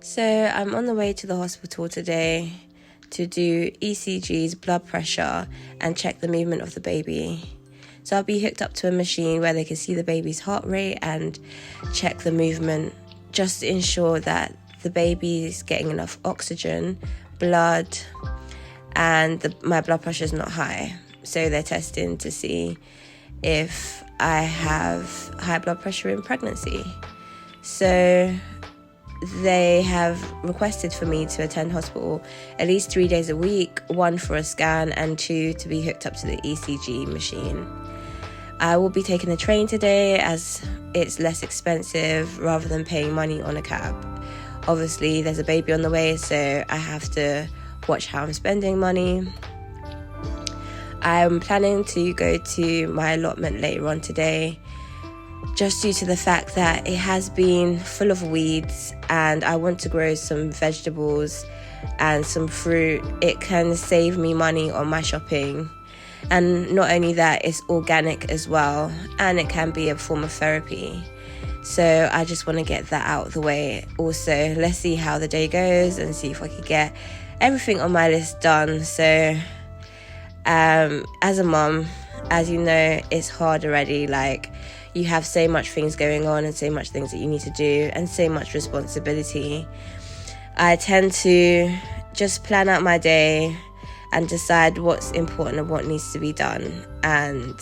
So I'm on the way to the hospital today to do ECGs, blood pressure, and check the movement of the baby. So I'll be hooked up to a machine where they can see the baby's heart rate and check the movement, just to ensure that the baby's getting enough oxygen, blood, and my blood pressure is not high. So they're testing to see if I have high blood pressure in pregnancy. So they have requested for me to attend hospital at least 3 days a week, 1 for a scan and 2 to be hooked up to the ECG machine. I will be taking the train today as it's less expensive rather than paying money on a cab. Obviously, there's a baby on the way, so I have to watch how I'm spending money. I'm planning to go to my allotment later on today, just due to the fact that it has been full of weeds and I want to grow some vegetables and some fruit. It can save me money on my shopping. And not only that, it's organic as well, and it can be a form of therapy. So I just want to get that out of the way. Also, let's see how the day goes and see if I can get everything on my list done. So as a mom, as you know, it's hard already. Like, you have so much things going on and so much things that you need to do and so much responsibility. I tend to just plan out my day and decide what's important and what needs to be done. And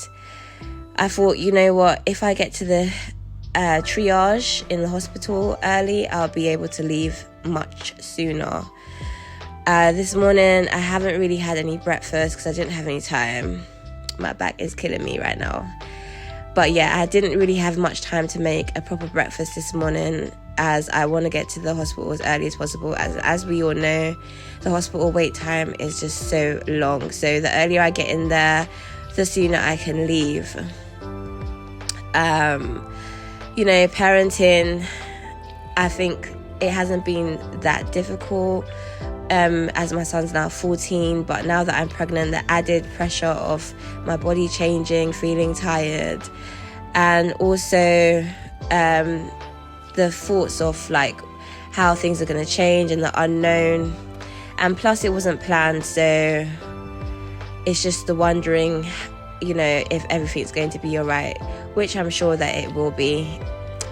I thought, you know what, if I get to the triage in the hospital early, I'll be able to leave much sooner. This morning, I haven't really had any breakfast because I didn't have any time. My back is killing me right now. But yeah, I didn't really have much time to make a proper breakfast this morning, as I want to get to the hospital as early as possible. As we all know, the hospital wait time is just so long. So the earlier I get in there, the sooner I can leave. Parenting, I think it hasn't been that difficult, as my son's now 14, but now that I'm pregnant, the added pressure of my body changing, feeling tired, and also the thoughts of like how things are going to change and the unknown. And plus it wasn't planned, so it's just the wondering, if everything's going to be all right, which I'm sure that it will be.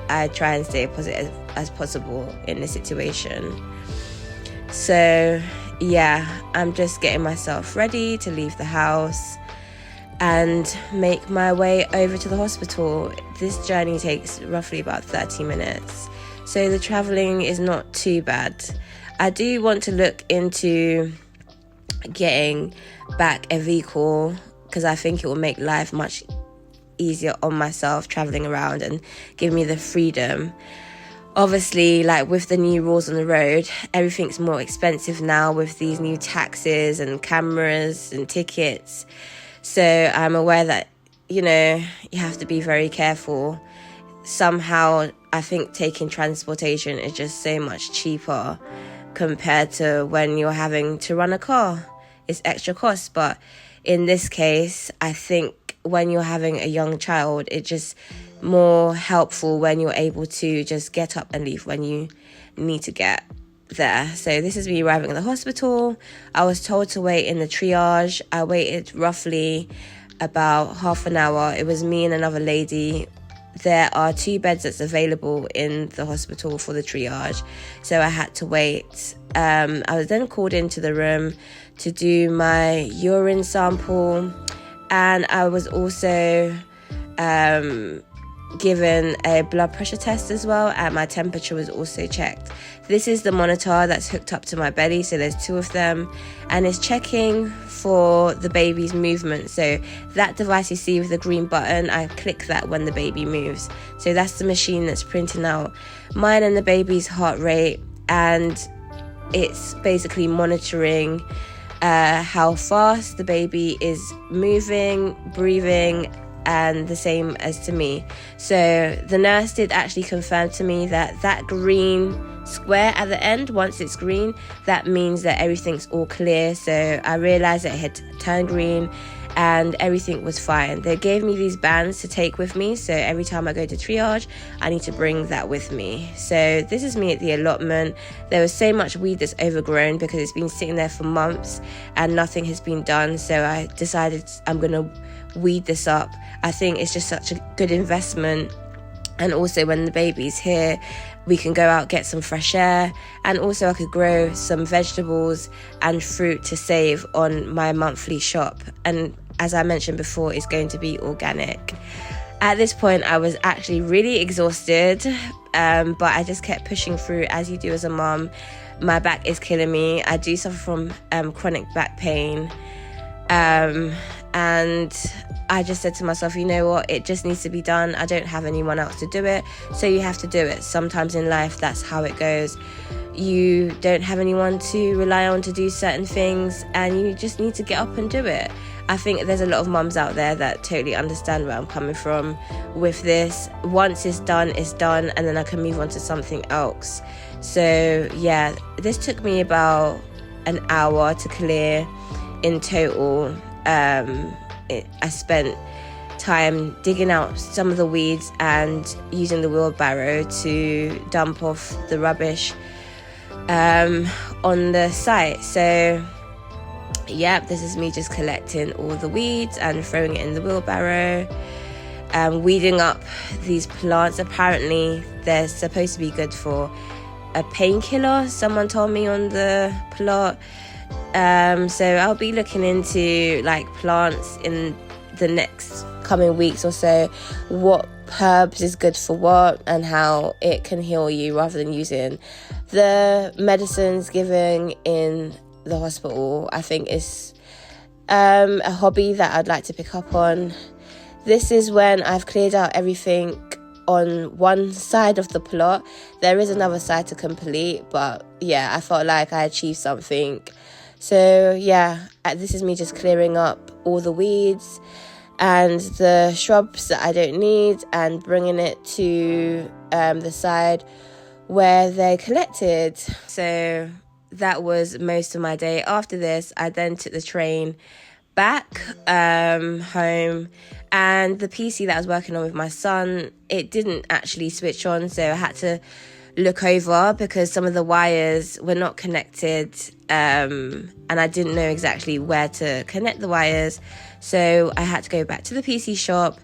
I try and stay positive as possible in this situation. So yeah, I'm just getting myself ready to leave the house and make my way over to the hospital. This journey takes roughly about 30 minutes, so the traveling is not too bad. I do want to look into getting back a vehicle because I think it will make life much easier on myself traveling around and give me the freedom. Obviously, like with the new rules on the road, everything's more expensive now with these new taxes and cameras and tickets. So I'm aware that, you have to be very careful. Somehow, I think taking transportation is just so much cheaper compared to when you're having to run a car. It's extra cost, but in this case, I think when you're having a young child, it's just more helpful when you're able to just get up and leave when you need to get there. So this is me arriving at the hospital. I was told to wait in the triage. I waited roughly about half an hour. It was me and another lady. There are 2 beds that's available in the hospital for the triage, so I had to wait. I was then called into the room to do my urine sample, and I was also given a blood pressure test as well, and my temperature was also checked. This is the monitor that's hooked up to my belly, so there's 2 of them, and it's checking for the baby's movement. So that device you see with the green button, I click that when the baby moves. So that's the machine that's printing out mine and the baby's heart rate, and it's basically monitoring how fast the baby is moving, breathing, and the same as to me. So the nurse did actually confirm to me that green square at the end, once it's green, that means that everything's all clear. So I realized that it had turned green and everything was fine. They gave me these bands to take with me, so every time I go to triage I need to bring that with me. So this is me at the allotment. There was so much weed that's overgrown because it's been sitting there for months and nothing has been done, so I decided I'm gonna weed this up. I think it's just such a good investment, and also when the baby's here we can go out, get some fresh air, and also I could grow some vegetables and fruit to save on my monthly shop. And as I mentioned before, it's going to be organic. At this point I was actually really exhausted, but I just kept pushing through, as you do as a mum. My back is killing me. I do suffer from chronic back pain, and I just said to myself, you know what, it just needs to be done. I don't have anyone else to do it, so you have to do it. Sometimes in life that's how it goes. You don't have anyone to rely on to do certain things, and you just need to get up and do it. I think there's a lot of mums out there that totally understand where I'm coming from with this. Once it's done, and then I can move on to something else. So yeah, this took me about an hour to clear in total. I spent time digging out some of the weeds and using the wheelbarrow to dump off the rubbish on the site. So yeah, this is me just collecting all the weeds and throwing it in the wheelbarrow, weeding up these plants. Apparently they're supposed to be good for a painkiller, someone told me on the plot. So I'll be looking into like plants in the next coming weeks or so, what herbs is good for what and how it can heal you, rather than using the medicines given in the hospital. I think it's a hobby that I'd like to pick up on. This is when I've cleared out everything on one side of the plot. There is another side to complete, but yeah, I felt like I achieved something. So yeah, this is me just clearing up all the weeds and the shrubs that I don't need and bringing it to the side where they collected. So that was most of my day. After this, I then took the train back home, and the PC that I was working on with my son, it didn't actually switch on, so I had to look over because some of the wires were not connected, and I didn't know exactly where to connect the wires, so I had to go back to the PC shop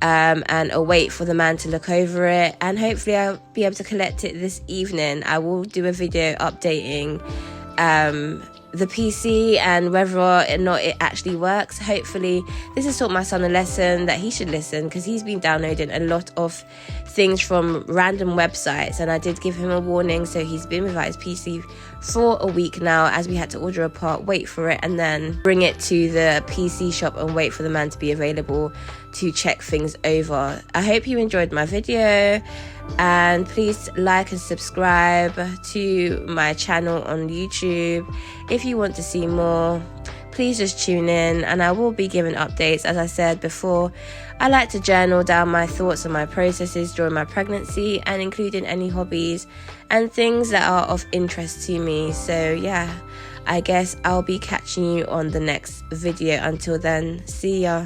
and await for the man to look over it, and hopefully I'll be able to collect it this evening. I will do a video updating the PC and whether or not it actually works. Hopefully this has taught my son a lesson that he should listen, because he's been downloading a lot of things from random websites, and I did give him a warning, so he's been without his PC for a week now, as we had to order a part, wait for it, and then bring it to the PC shop and wait for the man to be available to check things over. I hope you enjoyed my video, and please like and subscribe to my channel on YouTube. If you want to see more, please just tune in, and I will be giving updates. As I said before, I like to journal down my thoughts and my processes during my pregnancy, and including any hobbies and things that are of interest to me. So yeah, I guess I'll be catching you on the next video. Until then, see ya.